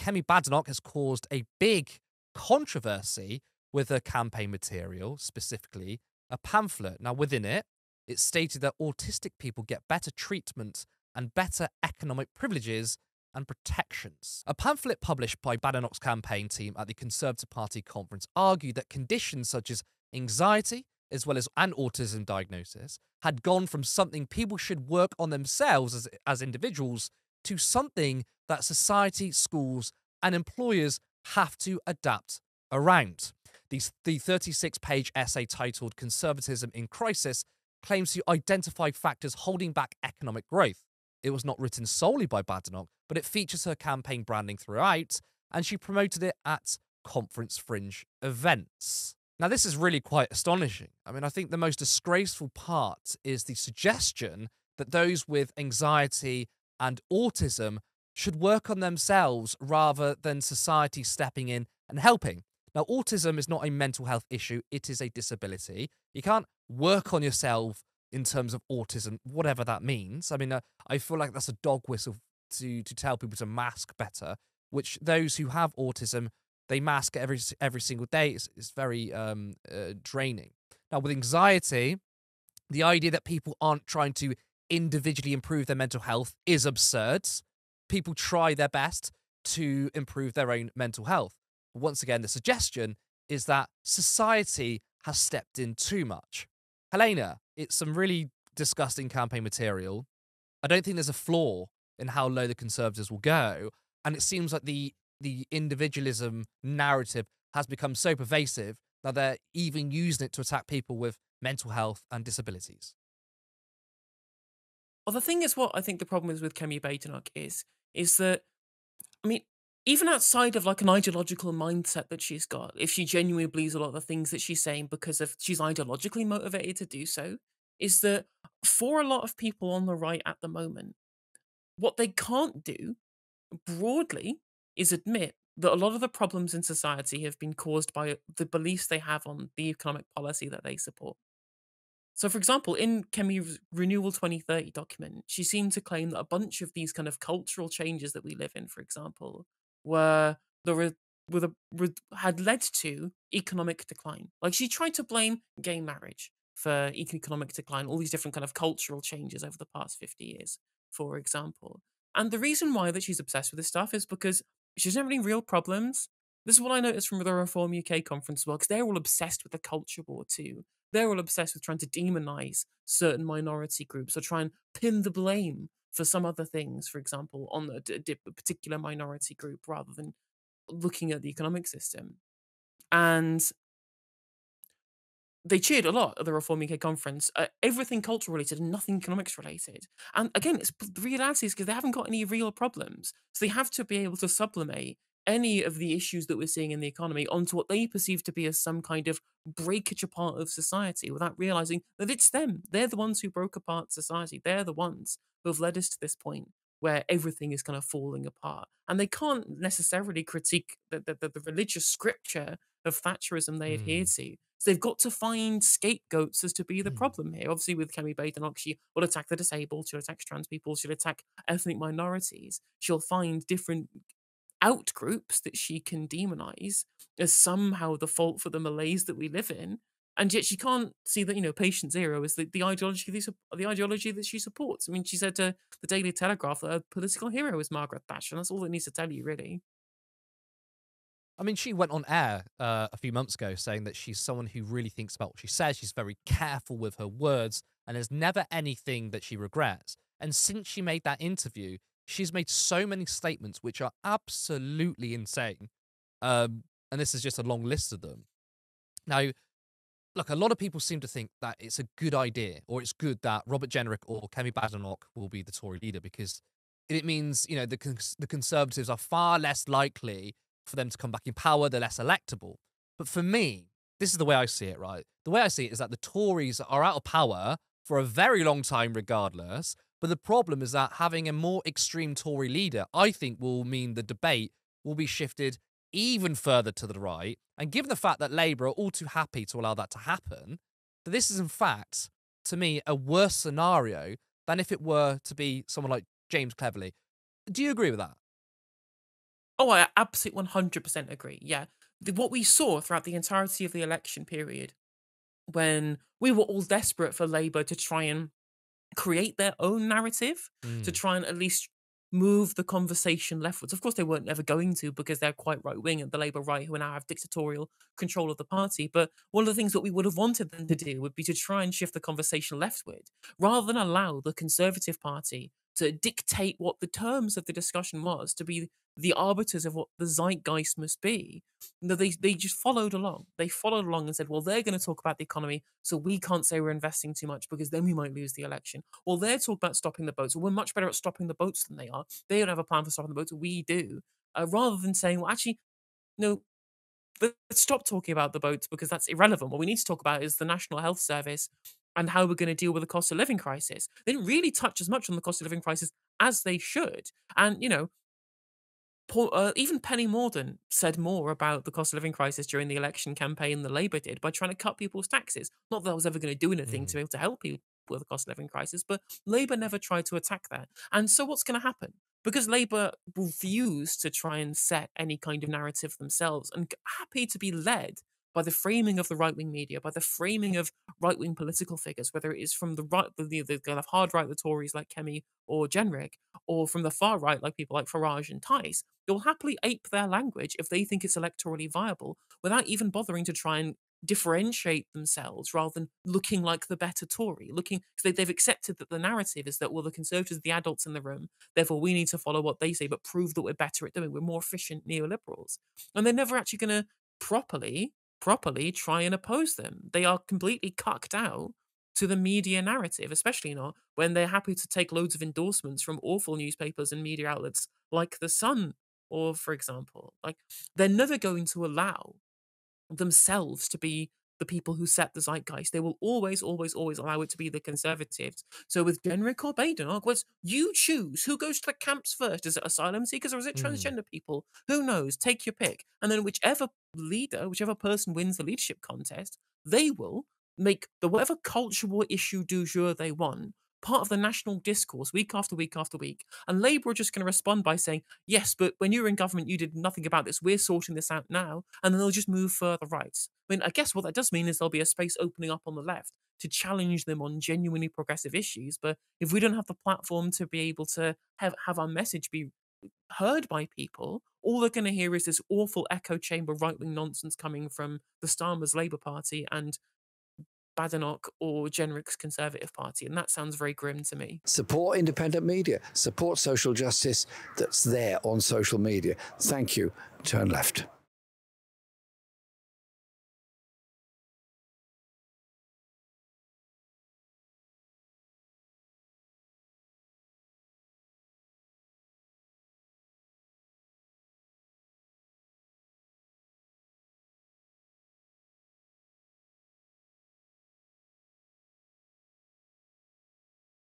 Kemi Badenoch has caused a big controversy with her campaign material, specifically a pamphlet. Now, within it, it stated that autistic people get better treatment and better economic privileges and protections. A pamphlet published by Badenoch's campaign team at the Conservative Party conference argued that conditions such as anxiety, as well as an autism diagnosis, had gone from something people should work on themselves as individuals to something that society, schools, and employers have to adapt around. The 36-page essay titled Conservatism in Crisis claims to identify factors holding back economic growth. It was not written solely by Badenoch, but it features her campaign branding throughout, and she promoted it at conference fringe events. Now, this is really quite astonishing. I mean, I think the most disgraceful part is the suggestion that those with anxiety and autism should work on themselves rather than society stepping in and helping. Now, autism is not a mental health issue, it is a disability. You can't work on yourself in terms of autism, whatever that means. I mean, I feel like that's a dog whistle to tell people to mask better, which those who have autism, they mask it every single day. It's very draining. Now, with anxiety, the idea that people aren't trying to individually improve their mental health is absurd. People try their best to improve their own mental health. But once again, the suggestion is that society has stepped in too much. Helena, it's some really disgusting campaign material. I don't think there's a flaw in how low the Conservatives will go. And it seems like the individualism narrative has become so pervasive that they're even using it to attack people with mental health and disabilities. Well, the thing is, what I think the problem is with Kemi Badenoch is that, I mean, even outside of like an ideological mindset that she's got, if she genuinely believes a lot of the things that she's saying because of she's ideologically motivated to do so, is that for a lot of people on the right at the moment, what they can't do broadly is admit that a lot of the problems in society have been caused by the beliefs they have on the economic policy that they support. So, for example, in Kemi's Renewal 2030 document, she seemed to claim that a bunch of these kind of cultural changes that we live in, for example, were the had led to economic decline. Like she tried to blame gay marriage for economic decline, all these different kind of cultural changes over the past 50 years, for example. And the reason why that she's obsessed with this stuff is because she doesn't have any real problems. This is what I noticed from the Reform UK conference as well, because they're all obsessed with the culture war too. They're all obsessed with trying to demonize certain minority groups or try and pin the blame for some other things, for example, on a particular minority group rather than looking at the economic system. And they cheered a lot at the Reform UK conference. Everything cultural related and nothing economics related. And again, it's the reality is because they haven't got any real problems, so they have to be able to sublimate any of the issues that we're seeing in the economy onto what they perceive to be as some kind of breakage apart of society, without realizing that it's them. They're the ones who broke apart society. They're the ones who have led us to this point where everything is kind of falling apart. And they can't necessarily critique the religious scripture of Thatcherism they adhere Mm. to. So they've got to find scapegoats as to be the Mm. problem here. Obviously, with Kemi Badenoch, she will attack the disabled, she'll attack trans people, she'll attack ethnic minorities. She'll find different out groups that she can demonize as somehow the fault for the malaise that we live in. And yet she can't see that, patient zero is the ideology the ideology that she supports. I mean, she said to the Daily Telegraph that her political hero is Margaret Thatcher, and that's all it needs to tell you, really. I mean, she went on air a few months ago saying that she's someone who really thinks about what she says. She's very careful with her words, and there's never anything that she regrets. And since she made that interview, she's made so many statements which are absolutely insane. And this is just a long list of them. Now, look, a lot of people seem to think that it's a good idea, or it's good that Robert Jenrick or Kemi Badenoch will be the Tory leader, because it means, the Conservatives are far less likely for them to come back in power. They're less electable. But for me, this is the way I see it, right? The way I see it is that the Tories are out of power for a very long time, regardless. But the problem is that having a more extreme Tory leader, I think, will mean the debate will be shifted even further to the right. And given the fact that Labour are all too happy to allow that to happen, that this is in fact, to me, a worse scenario than if it were to be someone like James Cleverly. Do you agree with that? Oh, I absolutely 100% agree. Yeah. What we saw throughout the entirety of the election period, when we were all desperate for Labour to try and create their own narrative, to Mm, try and at least move the conversation leftwards. Of course, they weren't ever going to, because they're quite right wing and the Labour right, who now have dictatorial control of the party. But one of the things that we would have wanted them to do would be to try and shift the conversation leftward, rather than allow the Conservative Party to dictate what the terms of the discussion was, to be the arbiters of what the zeitgeist must be. No, they just followed along. They followed along and said, well, they're going to talk about the economy, so we can't say we're investing too much because then we might lose the election. Well, they're talking about stopping the boats. Well, we're much better at stopping the boats than they are. They don't have a plan for stopping the boats. We do. Rather than saying, well, actually, no, let's stop talking about the boats because that's irrelevant. What we need to talk about is the National Health Service and how we're going to deal with the cost of living crisis. They didn't really touch as much on the cost of living crisis as they should. And, even Penny Mordaunt said more about the cost of living crisis during the election campaign than Labour did, by trying to cut people's taxes. Not that I was ever going to do anything to mm, be able to help people with the cost of living crisis, but Labour never tried to attack that. And so what's going to happen? Because Labour refused to try and set any kind of narrative themselves, and happy to be led by the framing of the right wing media, by the framing of right wing political figures, whether it is from the right, the kind of hard right, the Tories like Kemi or Jenrick, or from the far right, like people like Farage and Tice. They'll happily ape their language if they think it's electorally viable, without even bothering to try and differentiate themselves, rather than looking like the better Tory. Looking, because they've accepted that the narrative is that, well, the Conservatives are the adults in the room, therefore we need to follow what they say, but prove that we're better at doing. We're more efficient neoliberals, and they're never actually going to properly try and oppose them. They are completely cucked out to the media narrative, especially not when they're happy to take loads of endorsements from awful newspapers and media outlets like The Sun, or, for example, like, they're never going to allow themselves to be the people who set the zeitgeist. They will always, always, always allow it to be the Conservatives. So with Jenrick or Badenoch, was you choose who goes to the camps first. Is it asylum seekers or is it mm. transgender people? Who knows? Take your pick. And then whichever leader, whichever person wins the leadership contest, they will make the whatever cultural issue du jour they want part of the national discourse week after week after week. And Labour are just going to respond by saying, yes, but when you were in government, you did nothing about this. We're sorting this out now. And then they'll just move further right. I mean, I guess what that does mean is there'll be a space opening up on the left to challenge them on genuinely progressive issues. But if we don't have the platform to be able to have our message be heard by people, all they're going to hear is this awful echo chamber right wing nonsense coming from the Starmer's Labour Party and Badenoch or Jenrick's Conservative Party. And that sounds very grim to me. Support independent media, support social justice that's there on social media. Thank you. Turn left.